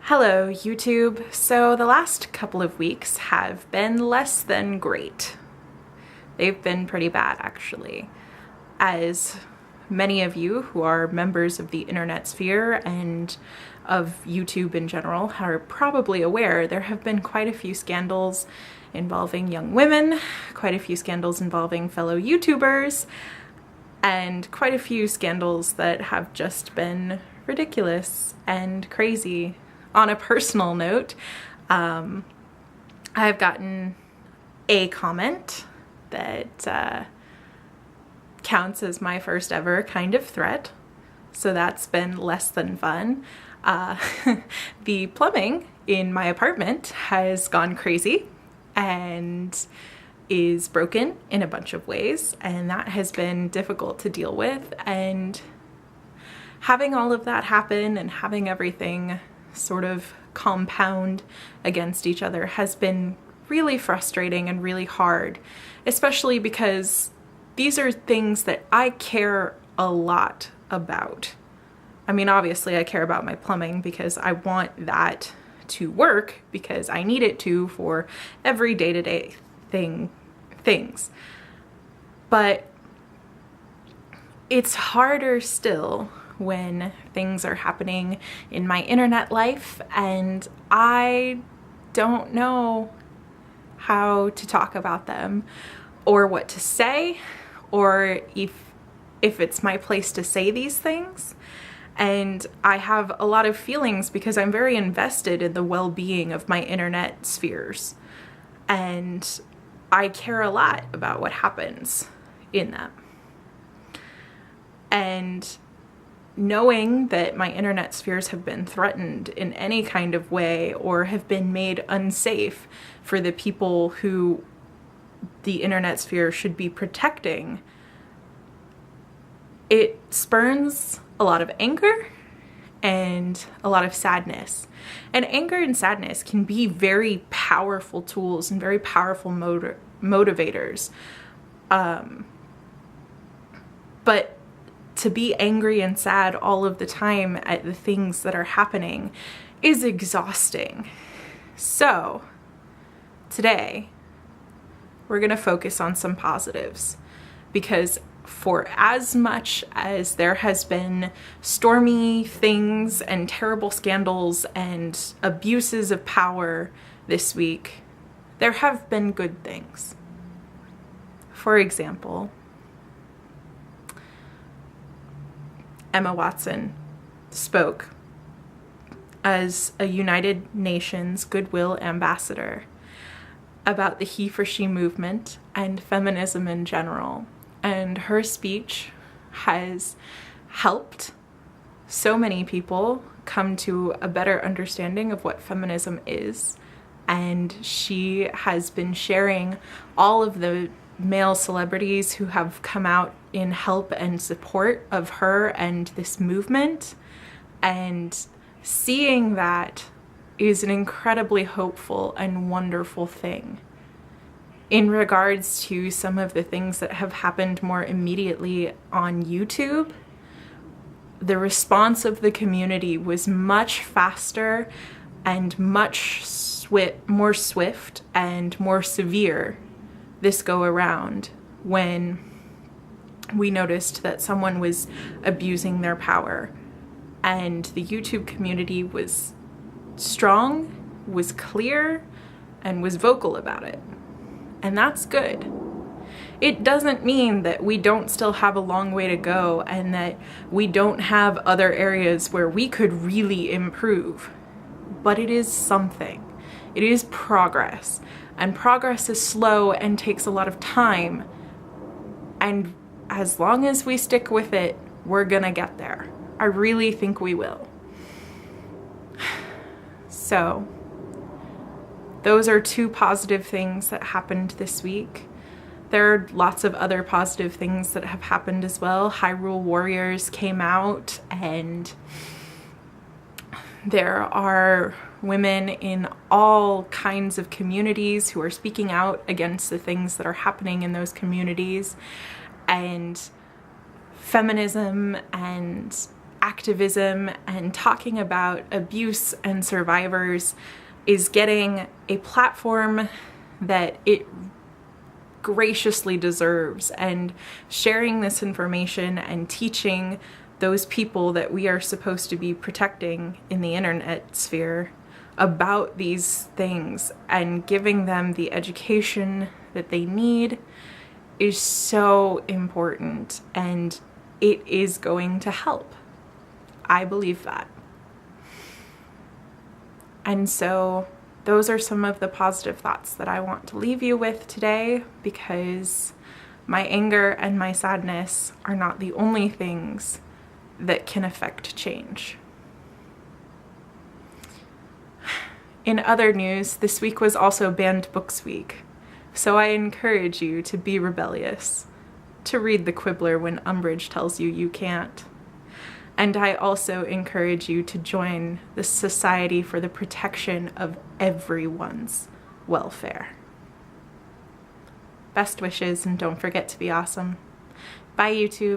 Hello, YouTube. So the last couple of weeks have been less than great. They've been pretty bad, actually. As many of you who are members of the internet sphere and of YouTube in general are probably aware, there have been quite a few scandals involving young women, quite a few scandals involving fellow YouTubers, and quite a few scandals that have just been ridiculous and crazy. On a personal note, I've gotten a comment that counts as my first ever kind of threat, so that's been less than fun. The plumbing in my apartment has gone crazy and is broken in a bunch of ways, and that has been difficult to deal with, and having all of that happen and having everything sort of compound against each other has been really frustrating and really hard, especially because these are things that I care a lot about. I mean, obviously I care about my plumbing because I want that to work because I need it to for every day-to-day things. But it's harder still when things are happening in my internet life and I don't know how to talk about them or what to say, or if it's my place to say these things. And I have a lot of feelings because I'm very invested in the well-being of my internet spheres, and I care a lot about what happens in them. And knowing that my internet spheres have been threatened in any kind of way or have been made unsafe for the people who the internet sphere should be protecting, it spurns a lot of anger and a lot of sadness. And anger and sadness can be very powerful tools and very powerful motivators. But to be angry and sad all of the time at the things that are happening is exhausting. So today we're going to focus on some positives, because for as much as there has been stormy things and terrible scandals and abuses of power this week, there have been good things. For example, Emma Watson spoke as a United Nations Goodwill Ambassador about the he for she movement and feminism in general. And her speech has helped so many people come to a better understanding of what feminism is. And she has been sharing all of the male celebrities who have come out in help and support of her and this movement, and seeing that is an incredibly hopeful and wonderful thing. In regards to some of the things that have happened more immediately on YouTube, the response of the community was much faster and much more swift and more severe this go around when we noticed that someone was abusing their power. And the YouTube community was strong, was clear, and was vocal about it. And that's good. It doesn't mean that we don't still have a long way to go and that we don't have other areas where we could really improve. But it is something. It is progress. And progress is slow and takes a lot of time. And as long as we stick with it, we're gonna get there. I really think we will. So, those are two positive things that happened this week. There are lots of other positive things that have happened as well. Hyrule Warriors came out, and there are women in all kinds of communities who are speaking out against the things that are happening in those communities. And feminism and activism and talking about abuse and survivors is getting a platform that it graciously deserves, and sharing this information and teaching those people that we are supposed to be protecting in the internet sphere about these things and giving them the education that they need is so important, and it is going to help. I believe that. And so those are some of the positive thoughts that I want to leave you with today, because my anger and my sadness are not the only things that can affect change. In other news, this week was also Banned Books Week, so I encourage you to be rebellious, to read The Quibbler when Umbridge tells you you can't. And I also encourage you to join the Society for the Protection of Everyone's Welfare. Best wishes, and don't forget to be awesome. Bye, YouTube.